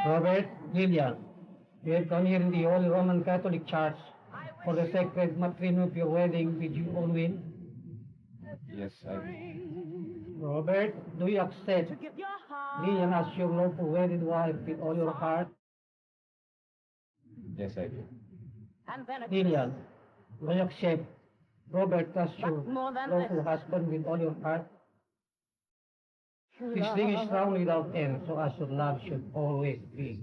Robert Lillian, you have come here in the Holy Roman Catholic Church for the sacred matrimony of your wedding with you, Olwin. Yes, I do. Robert, do you accept Lillian as your lawful wedded wife with all your heart? Yes, I do. Lillian, do you accept Robert as your lawful husband with all your heart? This ring is round without end, so as your love should always be.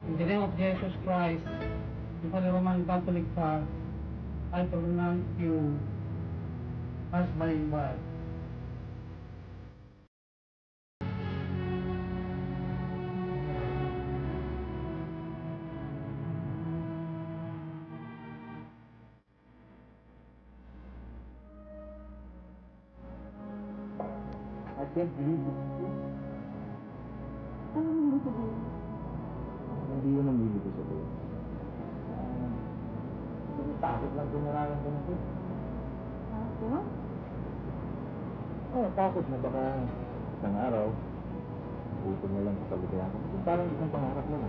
In the name of Jesus Christ, the Holy Roman Catholic Church, I pronounce you as my wife. I can't believe it. Hindi yun ang ibig ko sabihin. Takot lang kung nararamdaman ko. Takot? Takot na baka isang araw, utol na lang sa kaligayahan ko. Parang isang pangarap lang.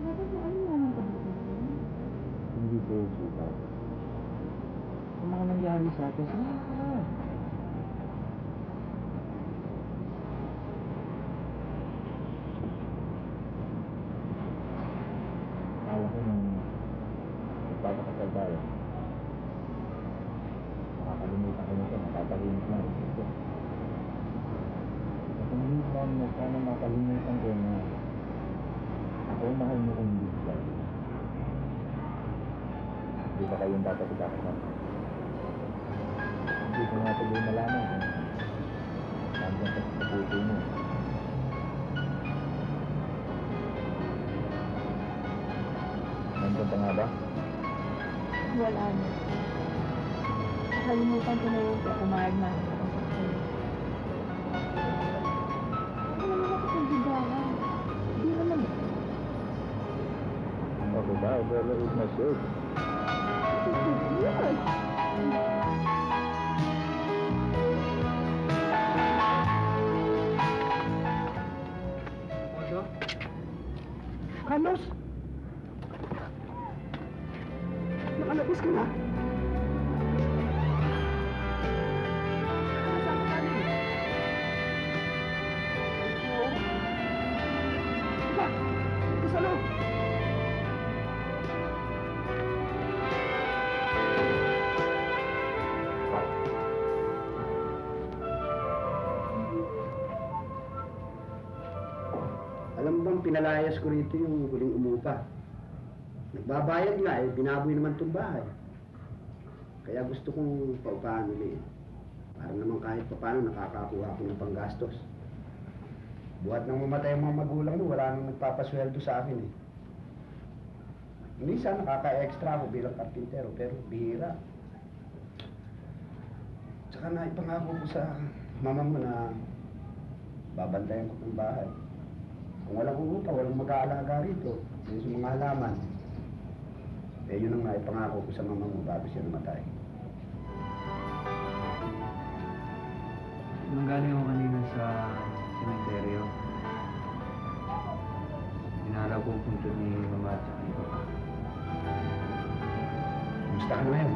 Bakit mo ano naman ito? Hindi ko suka. Ang mga nangyari sa atin, Alam ko nung nagpapakasal tayo, makakalimutan ko nito, nakatahimik lang ito. At hindi ko na sana makalimutan ko na ako mahal mo kung hindi ka. Hindi ba kayong dapat ikakasal? Hindi ko nga tuloy malaman kung nandiyan ka sa puso mo. Nandiyan ka nga ba? Wala na. Nakalimutan ko na yun kaya kumayag na ako sa sa'yo. Ano naman ako sa bigawan? Hindi naman. Okay ba? I better eat my shirt. Yes! Carlos! Nakalabas ka na? Nasaan ka rin? Diba? Ito sa loob! Alam mo bang pinalayas ko rito yung huling umupa? Nagbabayad nga eh, binaboy naman itong bahay. Kaya gusto kong paupahan ulit. Para naman kahit paano nakakakuha ako ng panggastos. Buhat nang mamatay ang mga magulang mo, wala nang nagpapasweldo sa akin eh. Minsan nakaka-extra ako bilang karpintero, pero bihira. Tsaka naipangako ko sa mama mo na babantayan ko ng bahay. Kung walang umupa, walang mag-aalaga rito. Yun sa mga halaman. Eh, yun ang naipangako ko sa mama mo bago siya namatay. Nanggaling ako kanina sa sementeryo. Hinarap ko punto ni Mama at saka ni Papa. Kumusta ka na ngayon?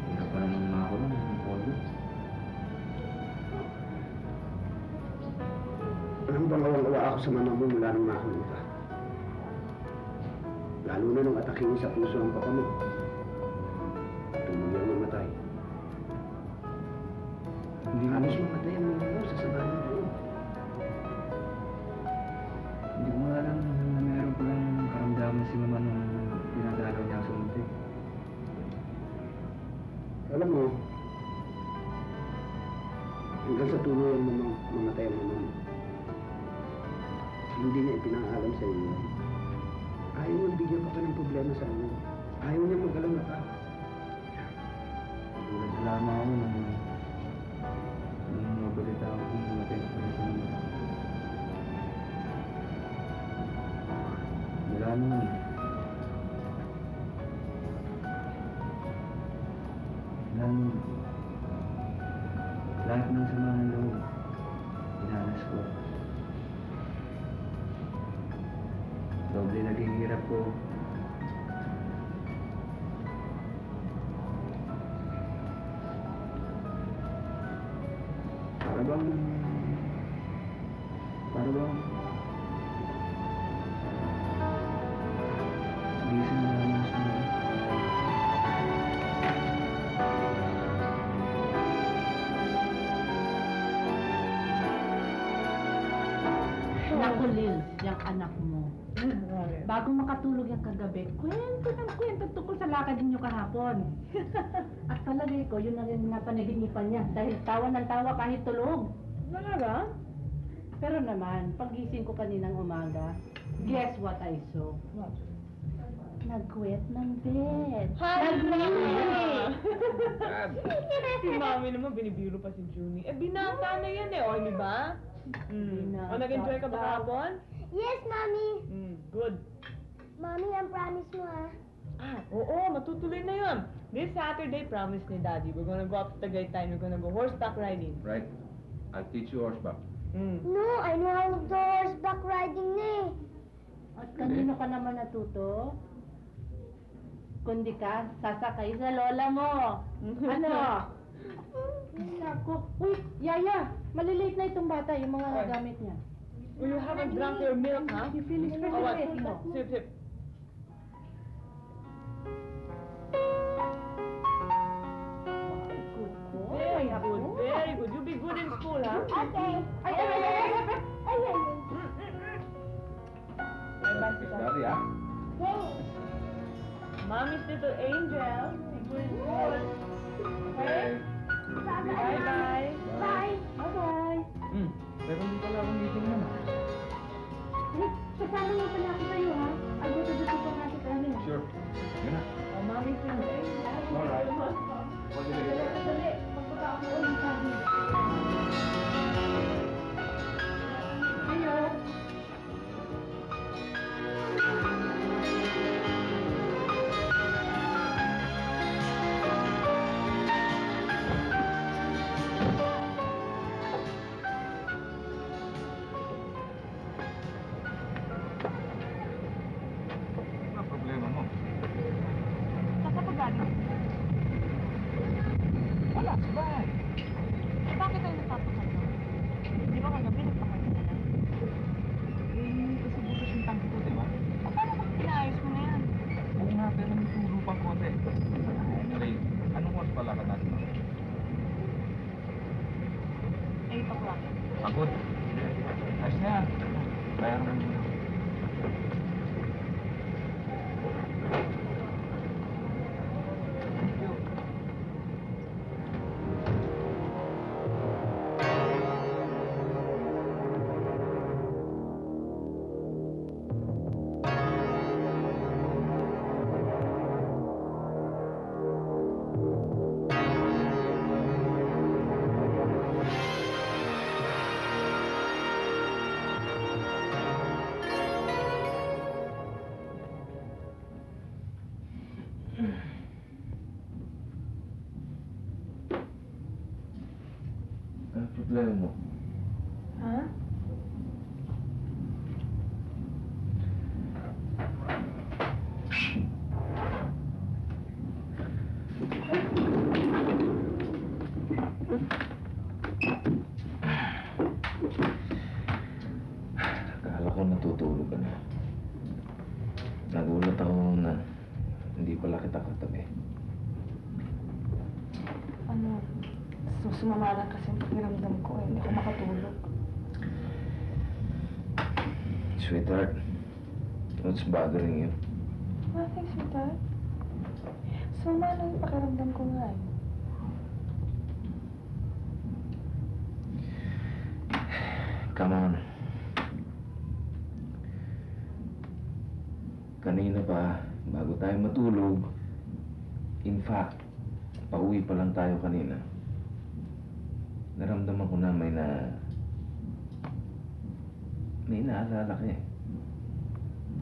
Hirap pa naman nga ako ng pondo. Alam bang awang-awa ako sa mama mo mula nung nakakulong ka? Lalo na nung ataking sa puso ang papa mo. Tumulong mamatay. Hindi mo, Halos mamatay ang mga mo sa sabahan mo. hindi ko nga alam na meron palang karamdaman si Mama nung Hanggang sa tulong mo mamatay ang mama mo. Hindi niya ipinangalam sa inyo. Ayaw niyang bigyan ka pa ng problema sa inyo. Ayaw niya mag-alala ka. Nagsalama ako nung mabalita ako kung mamatay na pala sa mga. Wala naman. Lahat ng sama ng loob, pinanas ko. Doble naging hirap ko. Para bang gising na naman sa mga. Naku, Lil, yung anak mo. Bago makatulog yung kagabi, kwento ng kwento tungkol sa lakad ninyo kahapon. At palagay ko, yun na rin napanaginipan niya dahil tawa ng tawa kahit tulog. Talaga? Pero naman, pagising ko kaninang umaga, guess what I saw? What? Nagkwet ng bed. Si Mami naman, binibiro pa si Junie. Eh, binata na yan eh, o, di ba? Binata O, nag-enjoy ka ba daw. kahapon? Yes, Mommy. Good. Mommy, ang promise mo Oo, matutuloy na yun. This Saturday, promise ni Daddy, we're gonna go up to Tagaytay, we're gonna go horseback riding. Right. I'll teach you horseback. No, I know how to horseback riding na eh. At kanino ka naman natuto? Kundi ka, sasakay sa lola mo. Ano? Naku. Uy, Yaya, malilate na itong bata, yung mga gamit niya. Well, you haven't drunk your milk, huh? You finished Oh, what? already, no? Sip, sip. Good boy. Very good, very good. You be good in school, huh? Okay. Ay, ay, ay, ay, ay. Practice daddy, ah. Mommy's little angel. Be good in school. Okay? Bye-bye. Bye. Bye-bye. Meron din pala akong meeting naman. Hey, kasama mo pala ako sa'yo, ha? I'll go to the supermarket early. Sure. Yun na. Oh, mommy's little angel. Alright. What did I get? Dali, magpunta ako ulit sa akin. Ayo. Ano ang problema mo? Saan ka galing? Wala, sa bahay. Eh, bakit tayo nagpapakalma? Di ba kagabi nagpakalma na lang? Kasi butas yung tangki ko, di ba? Paano kung pinaayos mo na yan? Oo nga, pero may turo pang konti. Anyway, anong oras pala ka natin? 8 o'clock. Pagod. Ayos na yan. Bayaran mo muna. Thank you. Ano problema mo? Ha? Akala ko natutulog ka na. Nagulat ako na hindi pala kita katabi. Ano? Sumama lang kasi ang pakiramdam ko eh. Hindi ako makatulog. Sweetheart, what's bothering you? Nothing, sweetheart. Sumama lang yung pakiramdam ko nga eh. Come on. Kanina pa, bago tayo matulog, in fact, pauwi pa lang tayo kanina. Naramdaman ko na may naalala ka eh.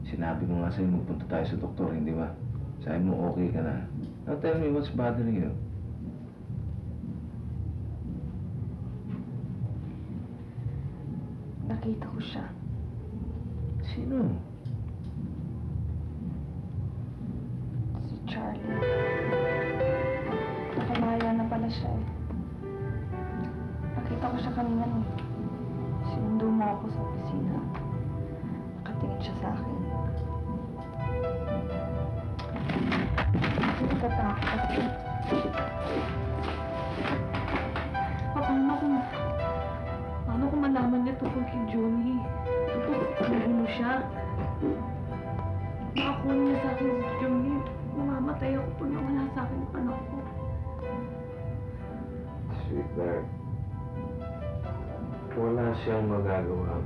Sinabi mo nga sa'yo magpunta tayo sa doktor, hindi ba? Sabi mo okay ka na. Now tell me what's bothering you. Nakita ko siya. Sino? Si Charlie. Nakamaya na pala siya eh. Nakita ko siya kanina eh. Sinundo mo ako sa opisina. Nakatingin siya sa akin. Hindi katakot. Paano kung malaman niya tungkol kay Johnny? Ano siya? Nakakuha niya sa akin si Johnny. Mamamatay ako pag nawala sa akin ang anak ko. Sweetheart, wala siyang magagawa.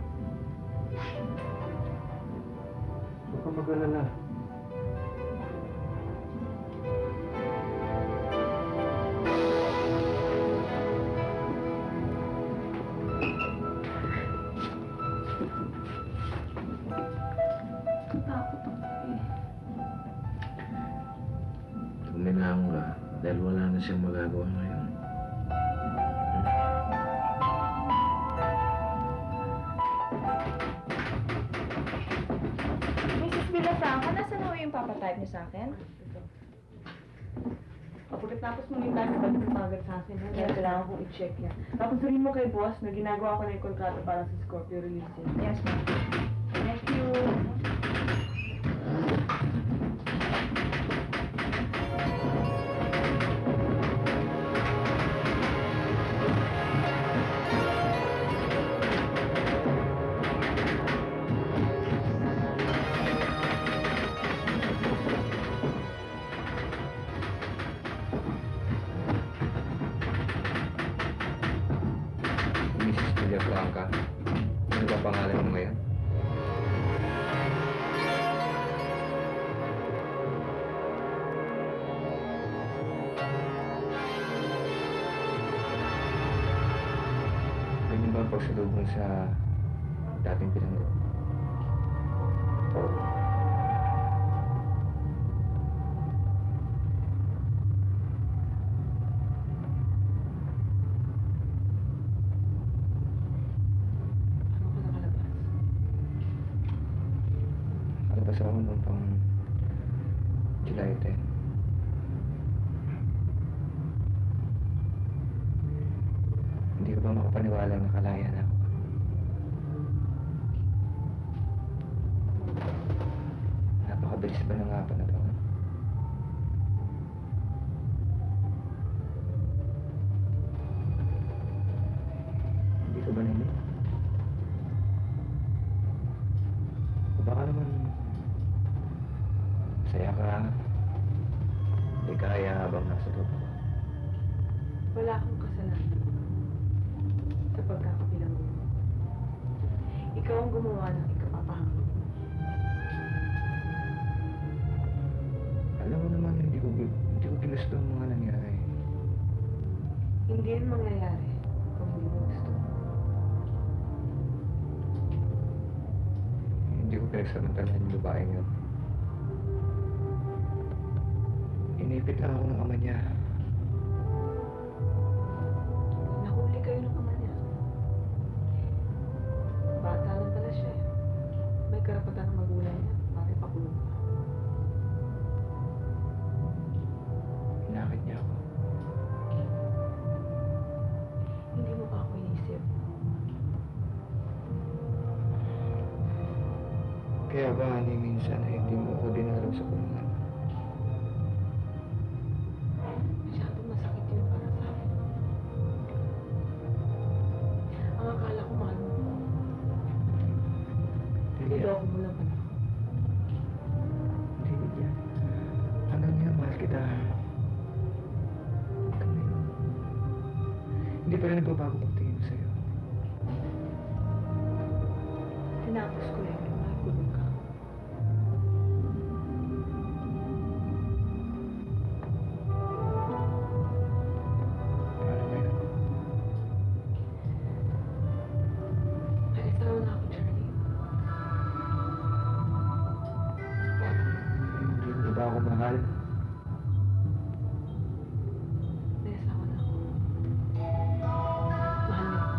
Huwag ka mag-alala. Natakot ako eh. Tuminahon ka dahil wala na siyang magagawa ngayon. Mrs. Villafranca, nasaan ho yung papatype niyo sa akin? Pagkatapos mo yung time, balik mo agad sa akin. Kaya kailangan kong i-check yan. Tapos sabihin mo kay boss na ginagawa ko na yung kontrata para sa Scorpio release. Yes, ma'am. Thank you. Mrs. Villafranca, ano ba pangalan mo ngayon? Ganyan ba ang pagsalubong sa dating pinanggo? Kalabas ako noong pang July 10. Hindi ka ba makapaniwala na nakalaya na ako? Napakabilis ba ng hapon na to? Hindi ka ba nainig? O baka naman saya ka, ligaya habang nasa loob ako. Wala akong kasalanan sa pagkakabilang mo. Ikaw ang gumawa ng ikapapahango. Alam mo naman, hindi ko ginusto ang mga nangyari. Hindi yan mangyayari kung hindi mo gusto. Hindi ko pinagsamantalan yung babaeng yun. Inipit lang ako ng ama niya. Nahuli kayo ng ama niya. Bata lang pala siya. May karapatan ng magulang niya. Bakit pakulong ka? Inakit niya ako. Hindi mo pa ako inisip. Kaya ba ni minsan ay hindi mo ako dinalaw sa kulungan? Masyadong masakit yun para sa akin. Ang akala ko mahal mo ko. Niloloko mo lang pala. Hindi, Lydia. Hanggang ngayon, mahal kita. Kami. Hindi pa rin nagbabago pagtingin ko sa'yo. tinapos ko na yun. Nagulog ka. Paano ba yun? Nag-asawa na ako, Charlie. Hindi mo ba ako mahal? May asawa na ako. Mahal niyo ako.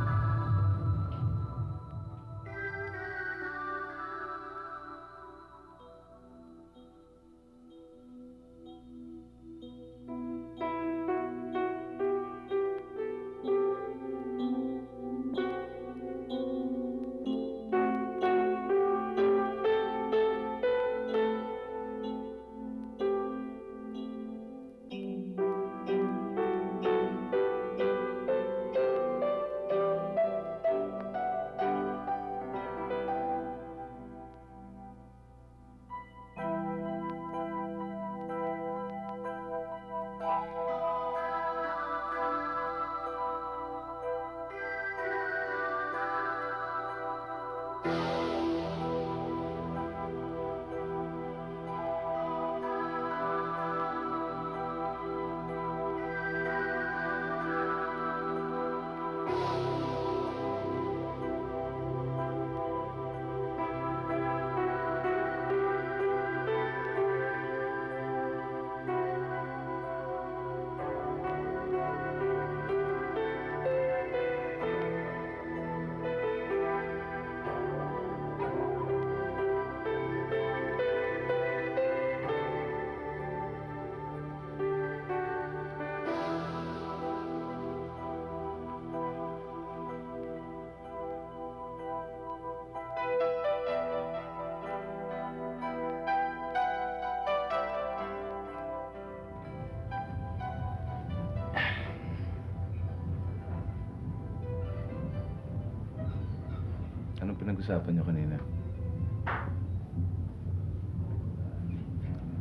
Anong pinag-usapan niyo kanina?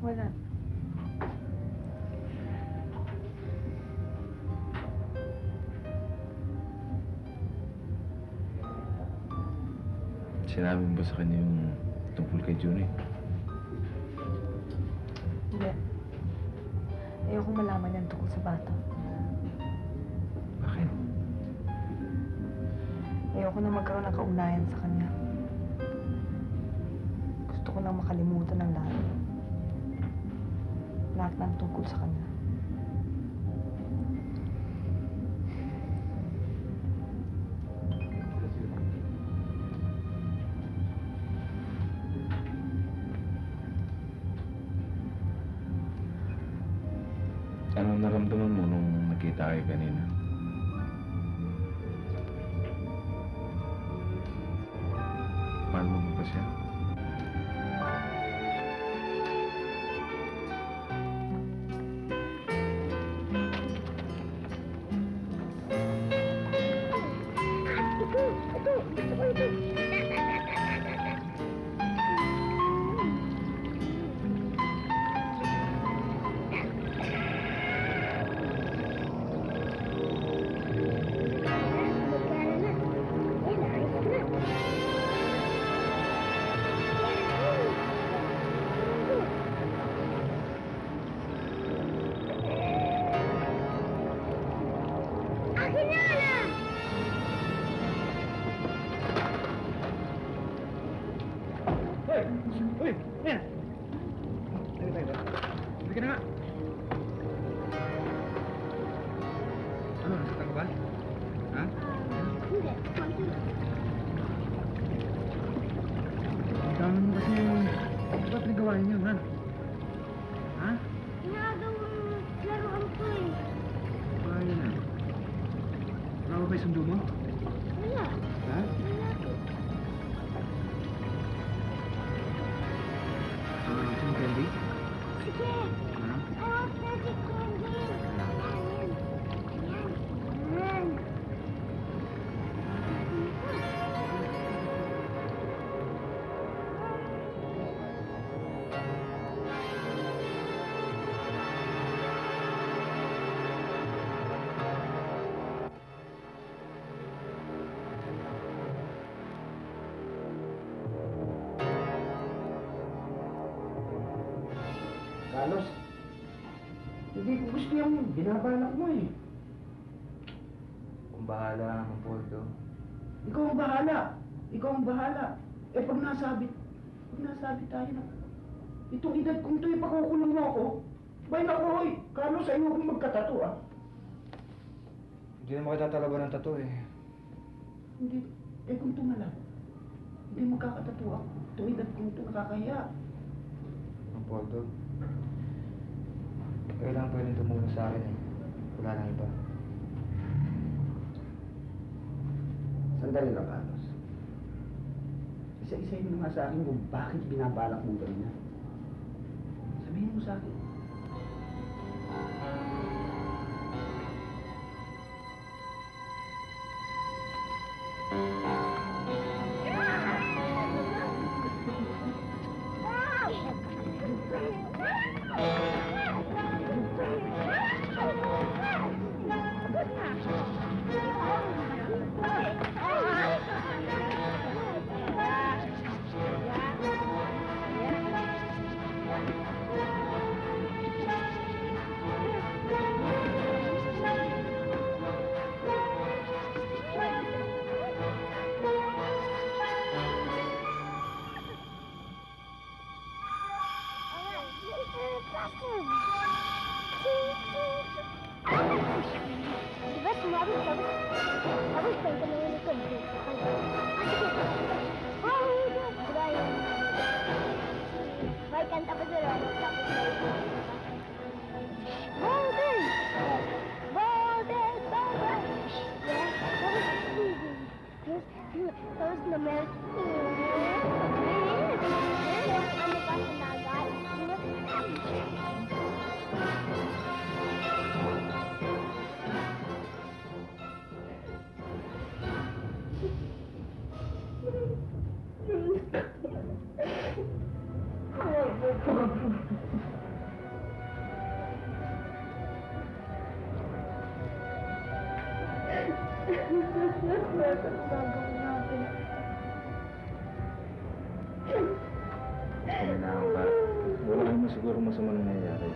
Wala. Sinabi mo ba sa kanya yung tungkol kay Junie? Hindi. Ayoko malaman yan tungkol sa bata. Bakit? Ayoko na magkaroon ng kaugnayan sa kanya. Gusto ko nang makalimutan ng lahat. Lahat ng tungkol sa kanya. Anong naramdaman mo nung nakita kayo kanina? Mahal mo ba siya? Uy! Yan! Tayo. Hindi ka na nga. Ano, nasaktan ka ba? Ha? Hindi. Ang dami mo kasi yung... Ba't nagawain yun, ha? Ha? Ginagawang laruan ko eh. Ayun na. Wala ba yung sundo mo? Wala. Ha? Wala po. Sino candy? Sige. Ha? I want magic candy. Yan. Yan. Carlos. Hindi ko gusto yung binabalak mo eh. Kung bahala, Mang Poldo. Ikaw ang bahala. Ikaw ang bahala. Eh pag nasabi tayo na, itong edad kong ito, ipakukulong mo ako. Bay na hoy, Carlos, ayokong magkatato ah. Hindi naman kita talaga ng tattoo eh. Hindi, eh kung tumalab, hindi magkakatato ako. Itong edad kong ito, nakakahiya. Mang Poldo. Kayo lang pwedeng tumulong sa akin eh. Wala nang iba. Sandali lang, Carlos. Isa-isahin mo nga sa akin kung bakit binabalak mong gawin yan. Sabihin mo sa akin. Diba sinabi ko, tapos kwento mo yung likod. Diba yun? May kanta pa sila, tapos Golden! Golden! Golden! Yeah, tapos na meron. Ano pa sa nagal? Kuminahon ka. Wala naman siguro masama nangyayari.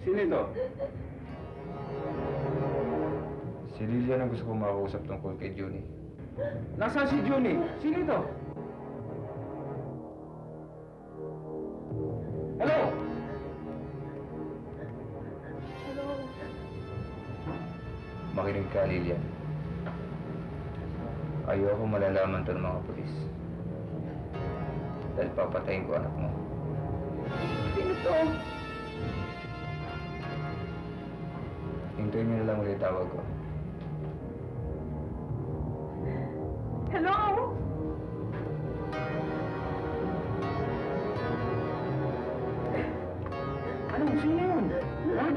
Sino ito? Si Lilian ang gusto kong makausap tungkol kay Junie. Nasaan si Junie? Sino ito? Hello? Makinig ka, Lilian. Ayoko malalaman to ng mga pulis. Dahil papatayin ko anak mo. Sino to? Hintayin niyo na lang ulit tawag ko. Hello? Anong sino yun? Ha?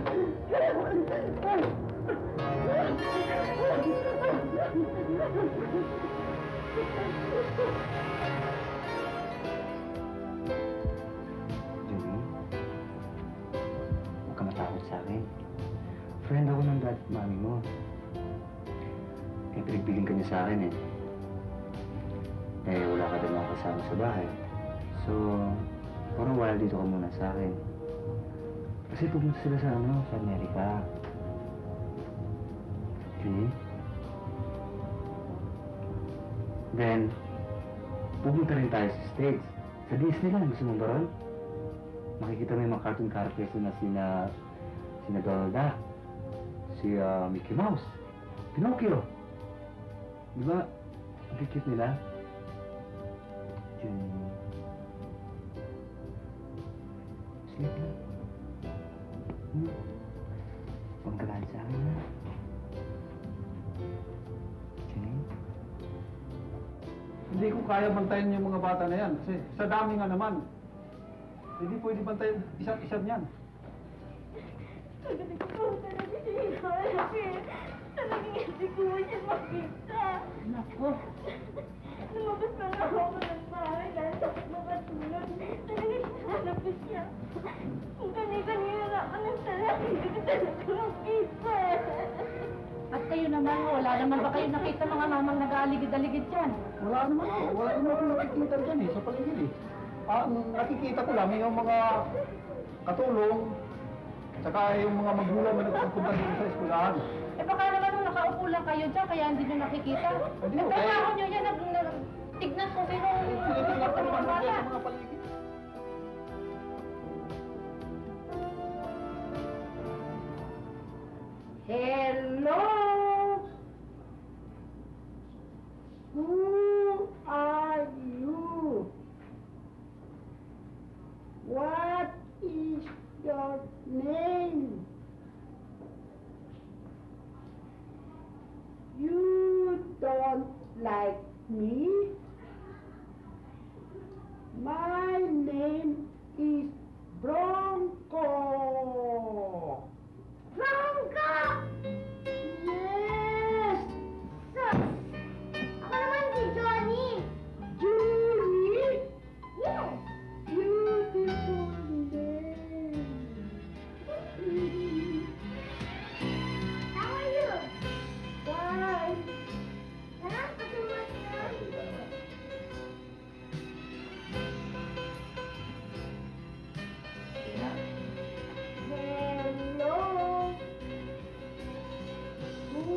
Julie, huwag ka matakot sa akin. Friend ako ng dad at mami mo. Eh, pinagpiling ka niya sa akin eh. Eh, wala ka daw mga kasama sa bahay. So, parang wala dito ka muna sa akin. Kasi pumunta sila sa sa Amerika. Okay? Then, pupunta rin tayo sa States. Sa Disneyland, gusto mo ba ron? makikita mo yung mga cartoon characters na sina Donald Duck, si Mickey Mouse, Pinocchio. Di ba? Ang cute nila. Yun. Sleep na. Huwag ka lang sa akin, ha? Jenny? Hindi ko kaya bantayan yung mga bata na yan kasi sa dami nga naman. Hindi pwede bantayan isa't-isa niyan. Talagang ko talaga siya ihanapin. Talagang hindi ko siya makita. Nako, Lumabas na nga ako ng bahay dahil sakit makatulog. Talagang hinahanap ko siya. Kung kanina na ako ng talang, hindi ko talaga makita. at kayo naman, wala naman ba kayo nakita mga mamang nag-aaligid-aligid dyan? Wala naman akong nakikita dyan sa paligid eh. Ang nakikita ko lang yung mga katulong, tsaka yung mga magulang na nagpupunta dito sa eskwelahan. Eh baka naman nung nakaupo lang kayo dyan, kaya hindi nyo nakikita. Hindi, Nagtrabaho nyo yan, tignan kung sino Tinitingnan ko naman mga dyan bata. sa mga paligid. Hello? Who are you? What is your name? You don't like me? My name is Bronco. Bronco! Yes! Ako naman si Johnny! Julie! Yes! Beautiful name. How are you? Bye. Tara, patuloy na. Hello. Who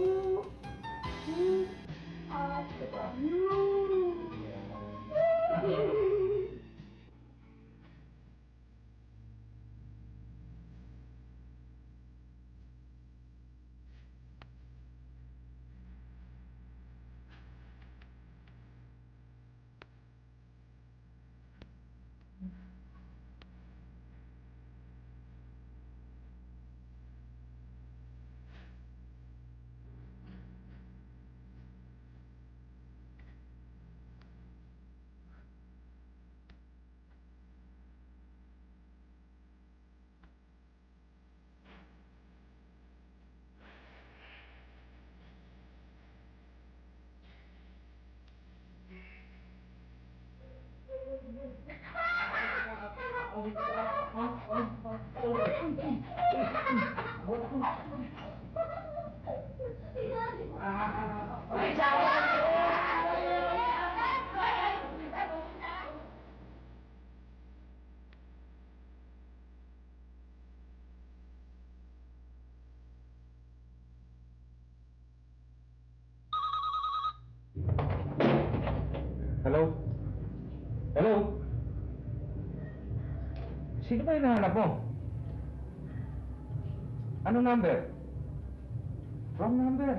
are you? Hello? Hello? Sino ba hinahanap mo? Anong number? Wrong number.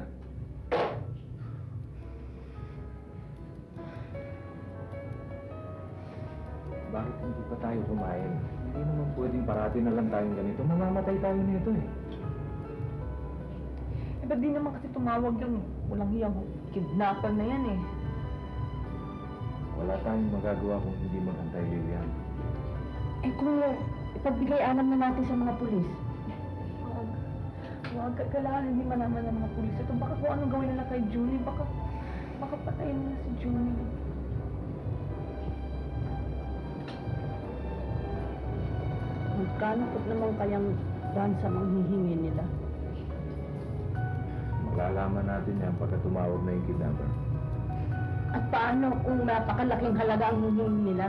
Bakit hindi pa tayo kumain? Hindi naman pwedeng parati na lang tayong ganito. Mamamatay tayo nito eh. Eh, ba't di naman kasi tumawag yung walang hiyang kidnapper na yan eh? Wala tayong magagawa kung hindi magantay, Lilian. Eh kung ipagbigay-alam na natin sa mga pulis, Huwag kailangan hindi malaman ng mga pulis ito. Baka kung anong gawin nila kay Julie, baka patayin nila si Julie. magkano po naman kayang sa manghihingi nila? Malalaman natin yan pagka tumawag na yung kidnapper. At paano kung napakalaking halaga ang hihingi nila?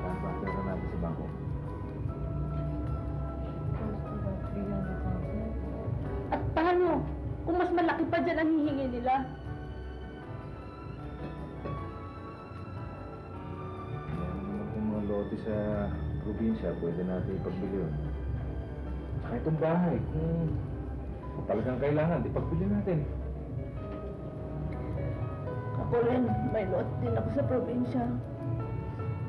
Saan pa pera natin sa bangko? Close to about 300,000. At paano kung mas malaki pa dyan ang hihingi nila? lote sa probinsya, pwede natin ipagbili yun. Saka itong bahay, kung talagang kailangan, ipagbili natin. Ako rin, may lot din ako sa probinsya.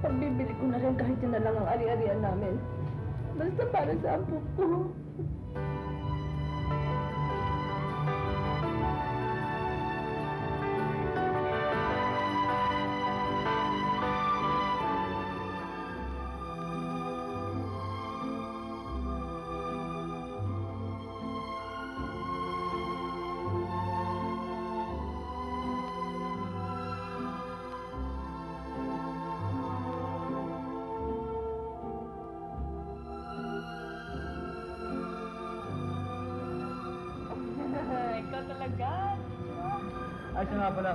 Pagbibili ko na rin kahit yun na lang ang ari-arian namin. Basta para sa apo ko. Ikaw talaga. Ay, siya nga pala.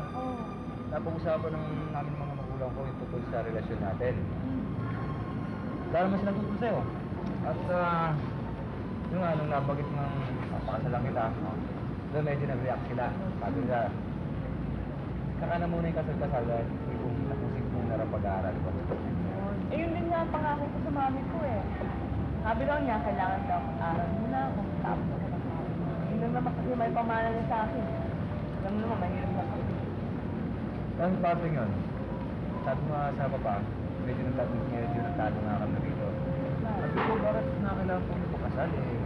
Napag-usapan ng namin mga magulang ko yung tungkol sa relasyon natin. Dahil naman silang tungkol sa'yo. At yung nung nabanggit ng papakasalan kita, doon medyo nag-react sila. Sabi nila, saka na muna yung kasal-kasal dahil kung nakusig mo na rin pag-aaral ko. Eh, yun din nga ang pangako ko sa mami ko eh. Sabi daw niya, kailangan daw mag-aral muna kung tapos ako ng mami. Yun lang naman kasi may pamana niya sa akin. Alam mo naman, mahirap na ako. Ang pating yun, sabi mo nga sa pa, medyo nagtalo nga kami rito. Sabi ko, bakit na kailangan kong ipakasal eh?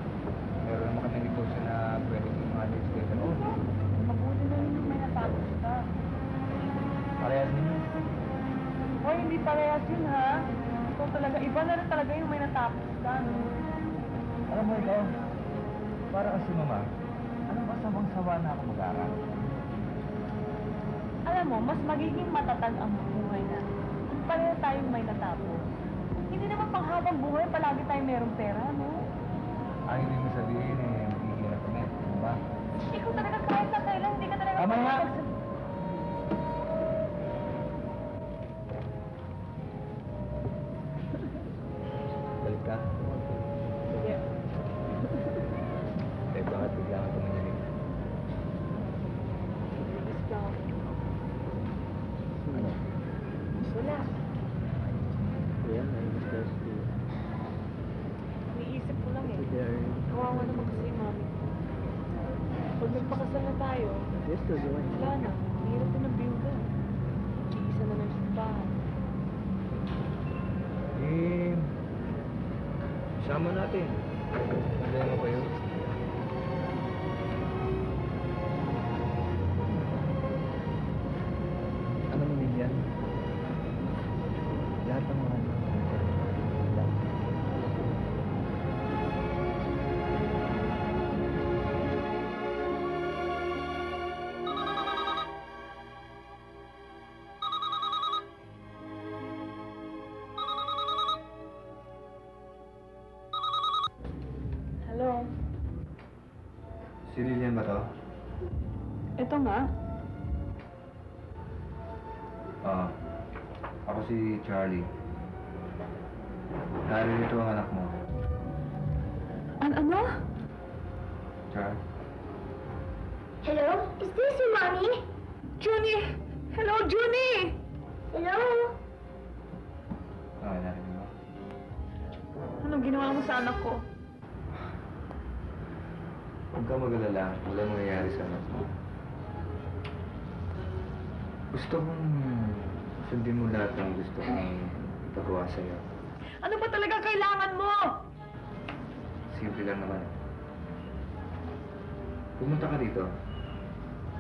Meron naman kami negosyo na pwede kong mga next day sa noon. Mabuti na rin yung may natapos ka. Parehas din yun. Hoy, hindi parehas yun ha. Ikaw talaga, iba na rin talaga yung may natapos ka. Alam mo ikaw, para kasi mama, anong kasabang sawa na ako mag-aaral? Alam mo, mas magiging matatag ang buhay na kung pareho tayong may natapos. Hindi naman panghabang buhay, palagi tayong merong pera, no? Ang ibig mo sabihin eh, magiging kami, di ba? Ikaw talaga kahit na kailan, hindi ka talaga Tama nga. makakapagsabi. Balik ka? Sige. Eh, bakit bigla ka tumanyalig? Miss Clown. Ano? Wala. Ayan, ay discuss ko. Iniisip ko lang eh. Kawawa naman kasi yung mami ko. Pag nagpakasal na tayo, wala na. Hirap din ang biyuda. Iisa na lang sa bahay. Eh, sama natin. Nagaya mo ba yun? Ano mo din yan? Lahat ng mga Hello? Si Lilian ba to? Ito nga. Ako si Charlie. Naririto ang anak mo. Ano? Charlie? Hello? Is this your mommy? Junie! Hello, Junie! Hello? Narinig mo? Anong ginawa mo sa anak ko? Huwag ka mag-alala. Walang mangyayari sa anak mo. Gusto kong sundin mo lahat ng gusto kong ipagawa sa'yo. Ano ba talaga kailangan mo? Simple lang naman. Pumunta ka dito.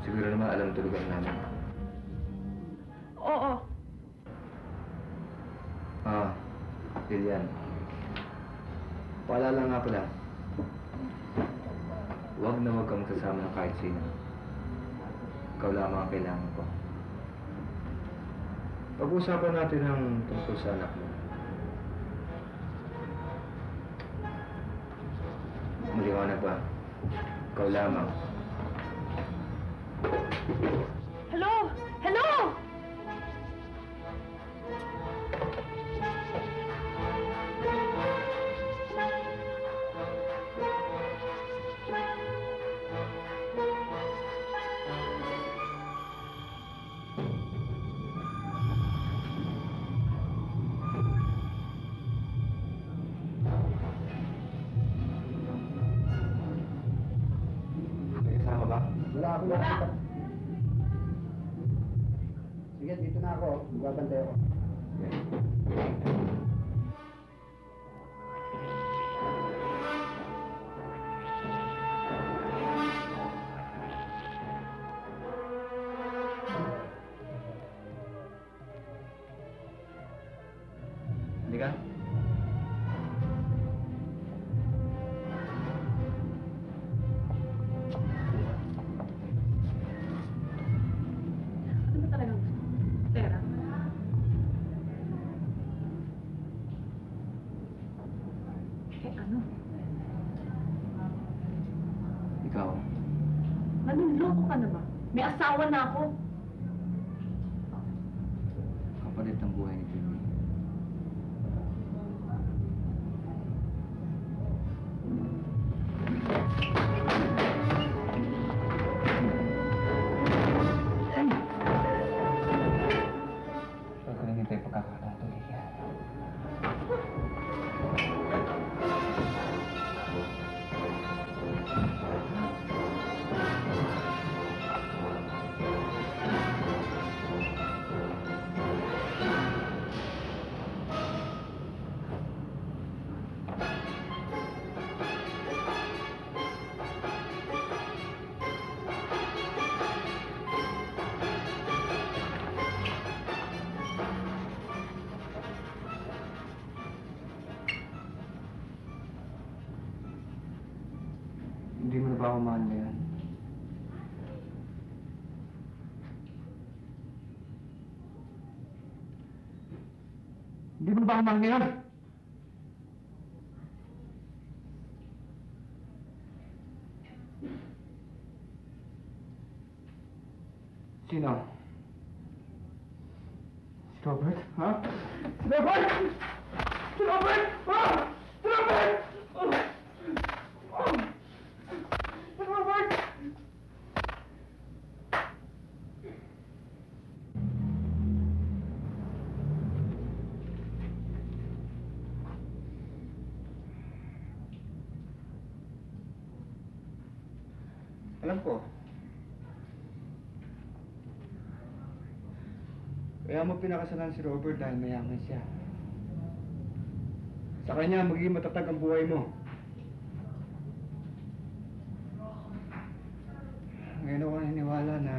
Siguro naman alam tulugan namin. Oo. Lilian. Paalala nga pala. Huwag na huwag kang magsasama ng kahit sino. Ikaw lamang ang kailangan ko. Pag-usapan natin ang tungkol sa anak mo. Maliwanag ba? Ikaw lamang. Hello? Hello? ako nakita. Sige, dito na ako. Magbabantay ako. Hindi ka? Ano ba talagang gusto? Pera? Eh ano? Ikaw? Nanluloko ka na ba? May asawa na ako. Kapalit ng buhay ni Jimmy. Siyempre, hindi tayo pagkakataon tuloy yan. Hindi mo na ba ako mahal ngayon? Hindi mo na ba ako mahal ngayon? Sino? Si Robert? Ha? Si Robert! Si Robert! Ha? Si Robert! Robert! Alam ko. Kaya mo pinakasalan si Robert dahil mayaman siya. Sa kanya, magiging matatag ang buhay mo. Ngayon ako naniniwala na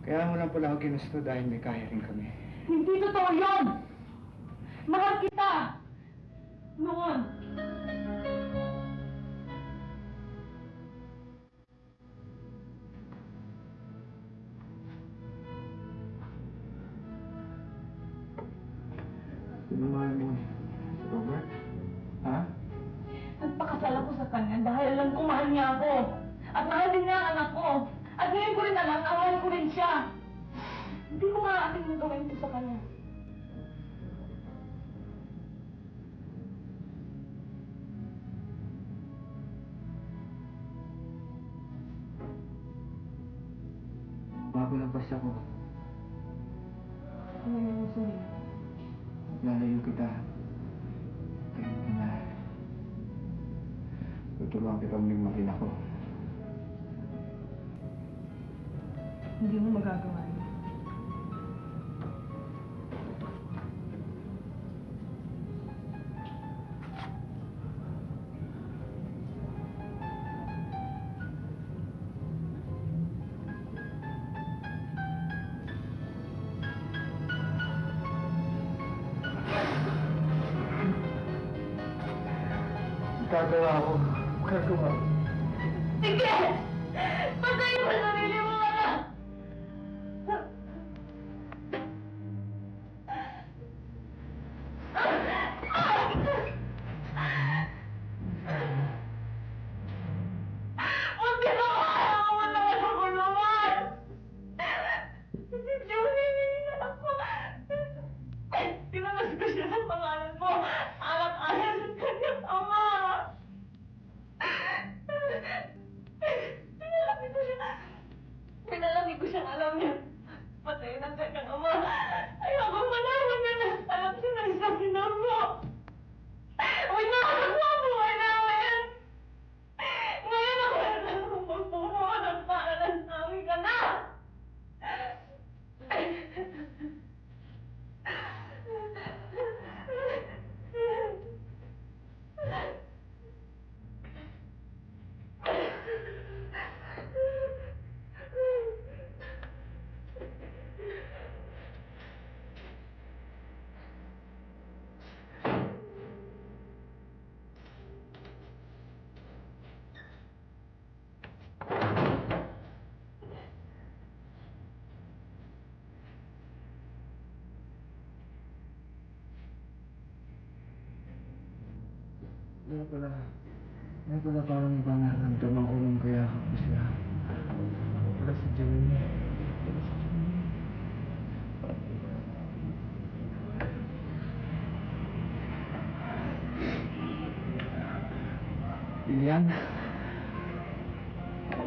kaya mo lang pala ako ginusto dahil may kaya rin kami. Hindi totoo yun! Mahal kita! Noon! Sino mahal mo? Si Robert? Ha? Nagpakasal ako sa kanya dahil alam ko mahal niya ako. At mahal din niya ang anak ko. At ngayon ko rin alam na mahal ko rin siya. Hindi ko maaaring na gawin ito sa kanya. Bago nabas ako, Ano yung gusto niya? lalayo kita. Kaya mo na. Tutulungan kita muling maging ako. Hindi mo magagawa yun. Gagawa ako. Gagawa. Sige! Patayin mo sarili mo, anak! Munti na kaya ko malakas sa kulungan! Si Julie, nilinak ko! Tinamas ko siya sa pangalan mo! Alak-alak sa kanyang ama! Pinalaki ko siya! Ngayon pala parang iba nararamdaman ko nung kaya ako siya. Wala si Jenny. Lilian?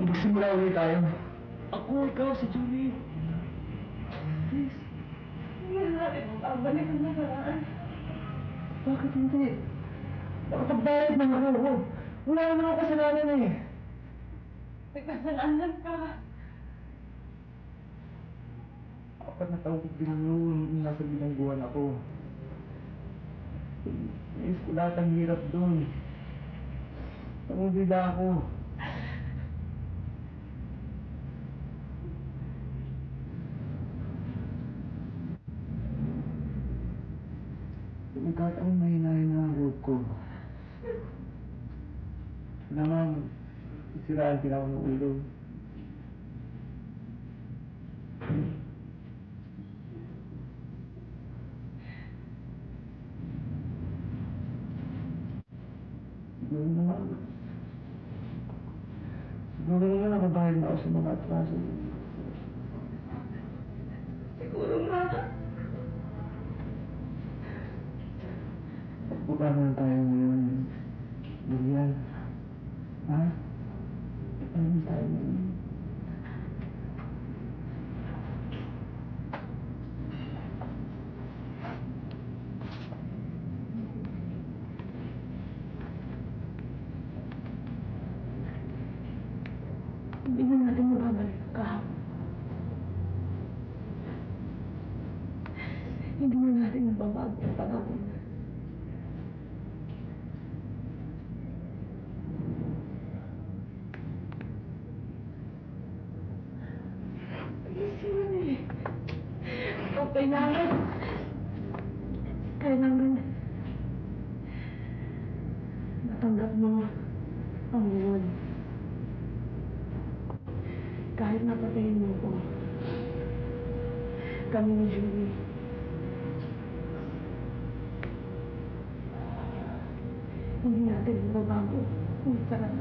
Magsimula ulit tayo. Ako, ikaw, si Julie. Please. Hindi natin babalik ang nakaraan. Bakit hindi? Nakapagbayad ng ako. Wala naman ako kasalanan eh. May kasalanan ka. 4 na taong binangon, nasa bilangguan ako. Is ko lahat ang hirap doon. Pangubila ako. Nagkataon mahinahin na ang loob ko. Naman, siraan sila ako ng ulo. Siguro naman nakabayad na ako sa mga atraso. Siguro nga. Paano na tayo ngayon? Lilian? Ha? Paano na tayo ngayon? Hindi na natin mababalik ang kahapon. Hindi na natin mababago ang panahon. Ayusin eh. O kailangan natanggap mo ang yun. Kahit napatayin mo ko, kami ni Julie, hindi natin mababago ang sarap.